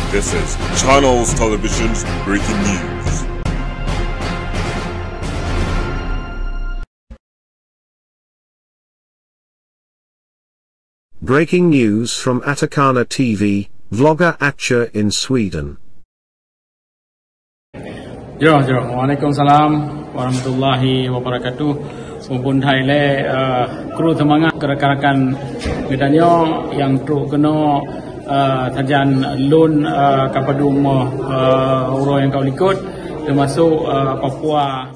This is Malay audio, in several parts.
This is Channels Television's breaking news. Breaking news from Atacana TV, vlogger Accha in Sweden. Waalaikumsalam warahmatullahi wabarakatuh. Umpun Thai le kru semangat rekan-rekan medanyo yang truk kena tajan lun kapadum uro yang kau likut termasuk Papua.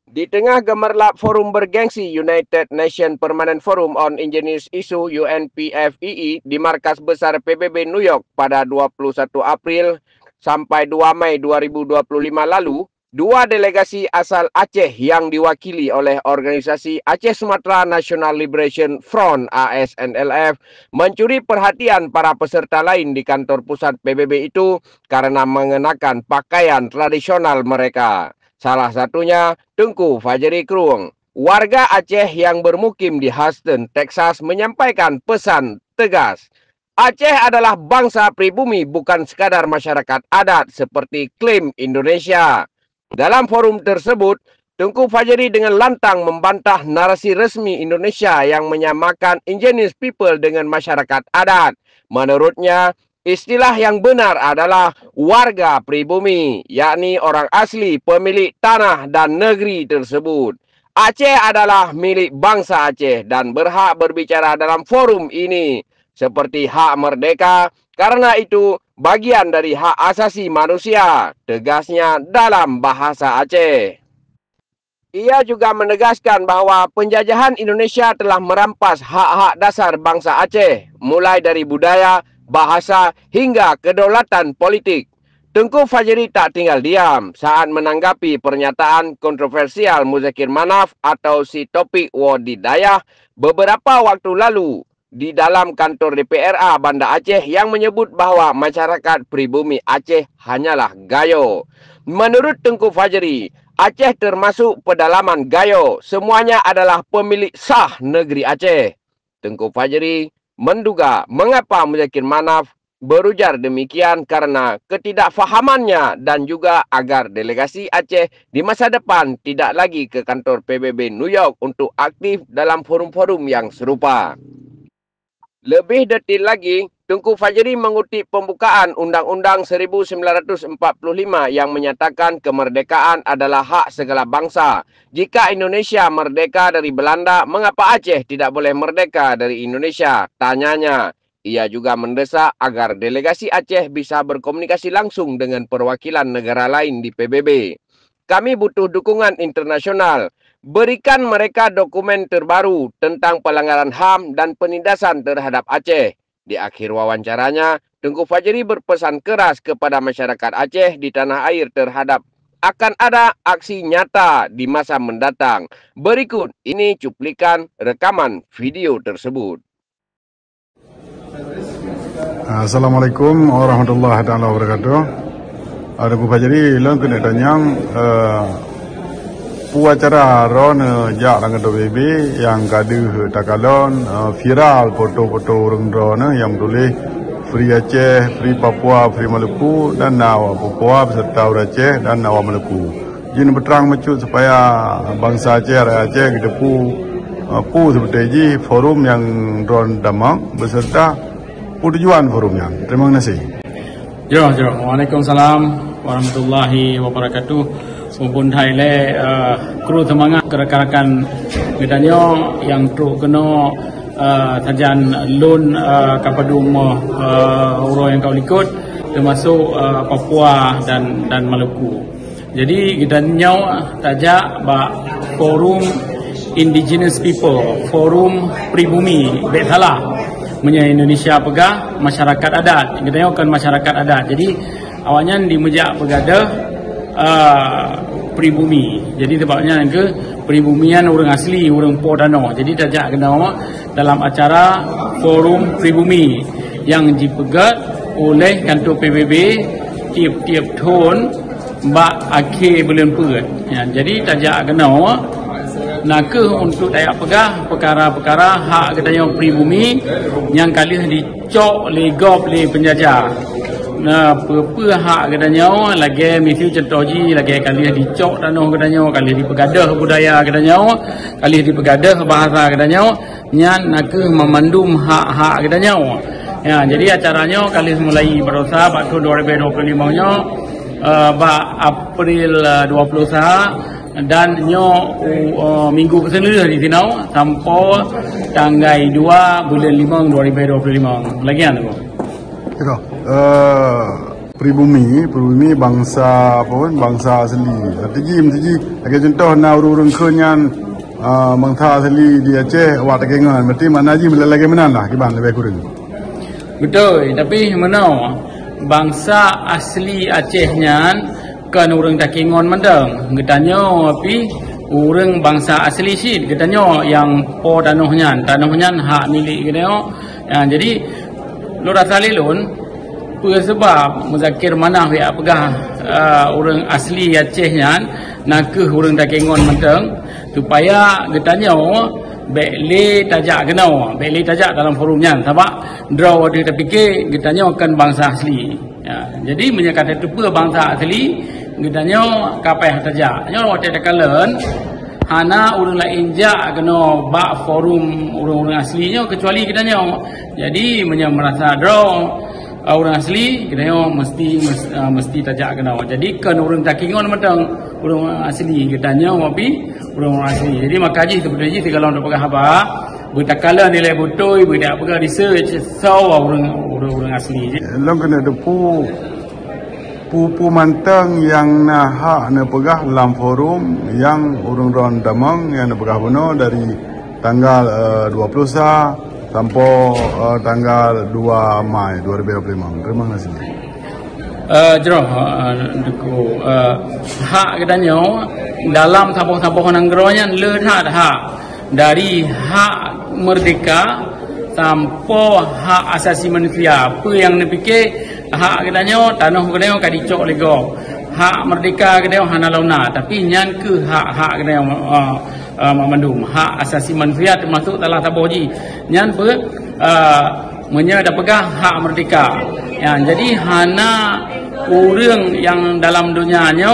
Di tengah gemerlap forum bergengsi United Nations Permanent Forum on Indigenous Issue UNPFII di markas besar PBB New York pada 21 April sampai 2 Mei 2025 lalu, dua delegasi asal Aceh yang diwakili oleh organisasi Aceh Sumatera National Liberation Front ASNLF mencuri perhatian para peserta lain di kantor pusat PBB itu karena mengenakan pakaian tradisional mereka. Salah satunya Tengku Fajri Krueng, warga Aceh yang bermukim di Houston, Texas, menyampaikan pesan tegas. Aceh adalah bangsa pribumi, bukan sekadar masyarakat adat seperti klaim Indonesia. Dalam forum tersebut, Tengku Fajri dengan lantang membantah narasi resmi Indonesia yang menyamakan indigenous people dengan masyarakat adat. Menurutnya, istilah yang benar adalah warga pribumi, yakni orang asli pemilik tanah dan negeri tersebut. Aceh adalah milik bangsa Aceh dan berhak berbicara dalam forum ini, seperti hak merdeka, karena itu bagian dari hak asasi manusia, tegasnya dalam bahasa Aceh. Ia juga menegaskan bahawa penjajahan Indonesia telah merampas hak-hak dasar bangsa Aceh, mulai dari budaya, bahasa hingga kedaulatan politik. Tengku Fajri tak tinggal diam saat menanggapi pernyataan kontroversial Muzakir Manaf atau si Topik Wadidayah beberapa waktu lalu di dalam kantor DPRA Banda Aceh yang menyebut bahawa masyarakat pribumi Aceh hanyalah gayo. Menurut Tengku Fajri, Aceh termasuk pedalaman gayo. Semuanya adalah pemilik sah negeri Aceh. Tengku Fajri menduga mengapa Muzakir Manaf berujar demikian karena ketidakfahamannya dan juga agar delegasi Aceh di masa depan tidak lagi ke kantor PBB New York untuk aktif dalam forum-forum yang serupa. Lebih detail lagi, Tengku Fajri mengutip pembukaan Undang-Undang 1945 yang menyatakan kemerdekaan adalah hak segala bangsa. Jika Indonesia merdeka dari Belanda, mengapa Aceh tidak boleh merdeka dari Indonesia? Tanyanya. Ia juga mendesak agar delegasi Aceh bisa berkomunikasi langsung dengan perwakilan negara lain di PBB. Kami butuh dukungan internasional. Berikan mereka dokumen terbaru tentang pelanggaran HAM dan penindasan terhadap Aceh. Di akhir wawancaranya, Tengku Fajri berpesan keras kepada masyarakat Aceh di tanah air terhadap akan ada aksi nyata di masa mendatang. Berikut ini cuplikan rekaman video tersebut. Assalamualaikum warahmatullahi wabarakatuh. Tengku Fajri lang kena tanyang acara ron jak dengan PBB yang gaduh takalon viral foto-foto orang drone yang tulis Free Aceh, Free Papua, Free Maluku dan Nawa Papua beserta orang Aceh dan Nawa Maluku. Jin berterang mecut supaya bangsa Aceh, rakyat Aceh kita pu seperti ini forum yang drone damang beserta tujuan forumnya. Terima kasih. Waalaikumsalam warahmatullahi wabarakatuh. Umpun Thai le kru semangat rekan-rekan medanyo yang truk kena tajan lun kapadum uro yang kau likut termasuk Papua dan Maluku. Jadi kita nyau tajak forum indigenous people, forum pribumi, betala punya Indonesia pegah masyarakat adat. Kita nyau kan masyarakat adat. Jadi awalnya di mejak pegada pribumi. Jadi tempatnya ke pribumian orang asli, orang Podano. Jadi tajak kena dalam acara forum pribumi yang dipegat oleh kantor PBB tiap-tiap tahun mbak akhir bulan Pet. Ya, jadi tajak kena nak untuk dayak pegah perkara-perkara hak katanya pribumi yang kali dicok oleh gop oleh penjajah. Apa hak katanya lagi misi contohji lagi kali dicok tanah katanya kali dipegadah budaya katanya kali dipegadah bahasa katanya nyan nak memandum hak-hak katanya. Ya, jadi acaranya kali mulai berusaha pada tahun 2025 nya April 20 dan nyo minggu keseluruh di sini sampai tanggal 2 bulan 5 2025 lagi kan tu. Pribumi bangsa apa pun bangsa asli. Tiji lagi contoh na urang kenyan bangsa asli di Aceh awak tak kengan berarti mana ji lagi mana lah kiban lebih kurang. Betul, tapi mana bangsa asli Aceh nyan kan urang tak kengan mendang. Getanya tapi urang bangsa asli sih getanya yang po tanahnya hak milik getanya. Ya, jadi lu rasa lelun sebab muzakir mana ya pegah orang asli Aceh nyan nak ke orang tak kengon menteng supaya getanya bele tajak kenau bele tajak dalam forumnya sebab draw dia terfikir getanya akan bangsa asli ya, jadi menyatakan itu bangsa asli getanya kapai tajak nyo waktu dekalen hana urang lain jak kena bak forum orang-orang aslinya kecuali kitanya. Jadi merasa draw orang asli kitanya mesti tajak kena. Jadi kan orang tak kingon macam orang asli kitanya tapi orang asli. Jadi makaji sebenarnya kalau nak pegang apa bertakala nilai betul berdak pegang research saw orang asli. Long kena depu pupu mantang yang nak pegah dalam forum yang urang-urang damang yang nak pegah benar dari tanggal 20 sampai tanggal 2 Mai 2025. Terima kasih. Jerah hak katanya dalam sabah-sabah nanggronya lehat hak dari hak merdeka sampai hak asasi manusia. Apa yang dipikir hak katanya tanah katanya kan dicok lego. Hak merdeka katanya hana launa tapi nyan ke hak katanya memandum hak asasi manusia termasuk dalam taboji nyan ber dah pegang hak merdeka. Ya, jadi hana orang yang dalam dunianya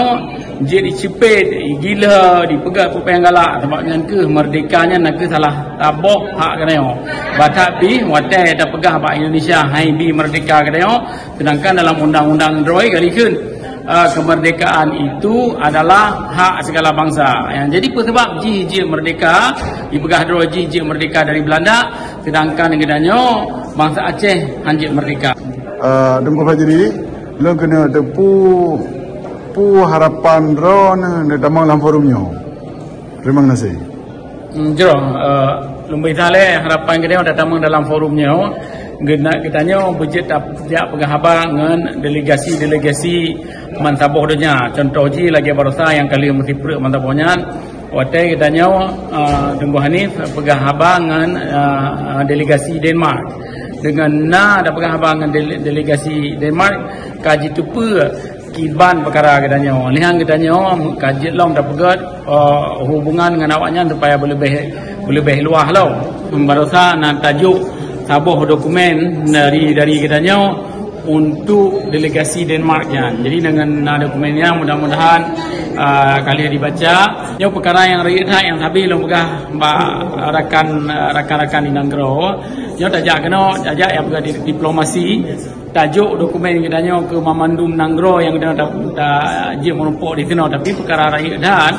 jadi cepet gila dipegang pupeng galak sebab nyan ke merdekanya nak ke salah taboh hak katanya. Tapi watai dah pegang hak Indonesia hai bi merdeka katanya sedangkan dalam undang-undang droi kalikan kemerdekaan itu adalah hak segala bangsa. Yang jadi sebab ji merdeka dipegah droi ji merdeka dari Belanda sedangkan gedanya bangsa Aceh hanjit merdeka. Dengku Fajri lo kena tepu harapan ron damang dalam forumnya. Terima kasih. Jero lumbai sale harapan kita datang dalam forumnya kitanya budget tak pegang haba dengan delegasi mantaboh dunia. Contoh ji lagi barusa yang kali mesti perut mantabohnya watai kitanya Tengku Hanif pegang haba dengan delegasi Denmark dengan ada pegang haba dengan delegasi Denmark kaji tupu kiban perkara katanya. Lihat katanya kaji long dah pegat hubungan dengan awaknya supaya lebih luah lah. Barusan nak tajuk tabuh dokumen dari katanya untuk delegasi Denmarknya. Jadi dengan dokumennya mudah-mudahan kalian dibaca. Yang perkara yang riat yang habis lo pegah rakan-rakan di Nanggro. Yang tajak yang pegah diplomasi. Tajuk dokumen katanya ke Memandum Nanggro yang kita dia menumpuk di sini tapi perkara rakyat dan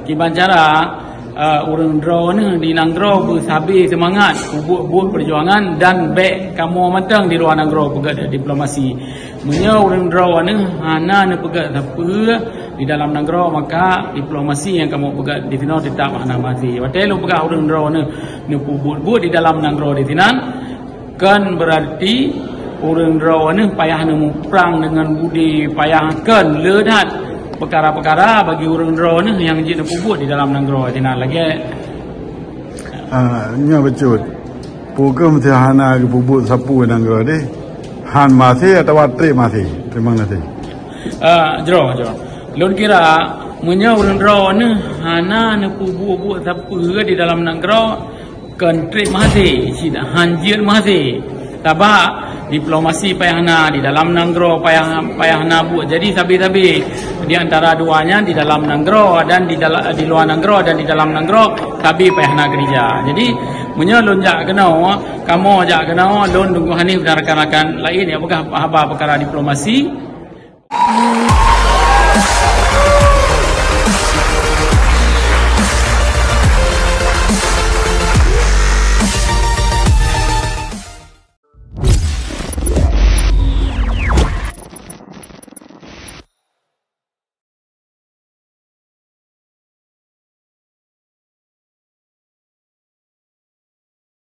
kiban cara orang draw ni di Nanggro bersabi semangat buat perjuangan dan baik kamu matang di luar Nanggro pegat diplomasi punya orang draw ni hana ni pegat apa di dalam Nanggro maka diplomasi yang kamu pegat di sini tetap hana mati watai lu pegat orang draw ni buat di dalam Nanggro di sini kan berarti orang draw ni payah nemu perang dengan budi payahkan ledat perkara-perkara bagi orang draw ni yang jadi buat di dalam Nanggro tina lagi nya becut program hana bubut sapu Nanggro ni han masih atau watri masih terima kasih jero lun kira munya orang draw ni hana ne buat sapu di dalam Nanggro country masih sida hanjir masih tabak diplomasi payahna di dalam nanggro payahna buat. Jadi tabi-tabi di antara duanya di dalam nanggro dan di luar nanggro dan di dalam nanggro tabi payahna gereja. Jadi munyo lon jak kenau kamu jak kenau lon dunggu hani rekan-rekan lain ya bukan apa perkara diplomasi.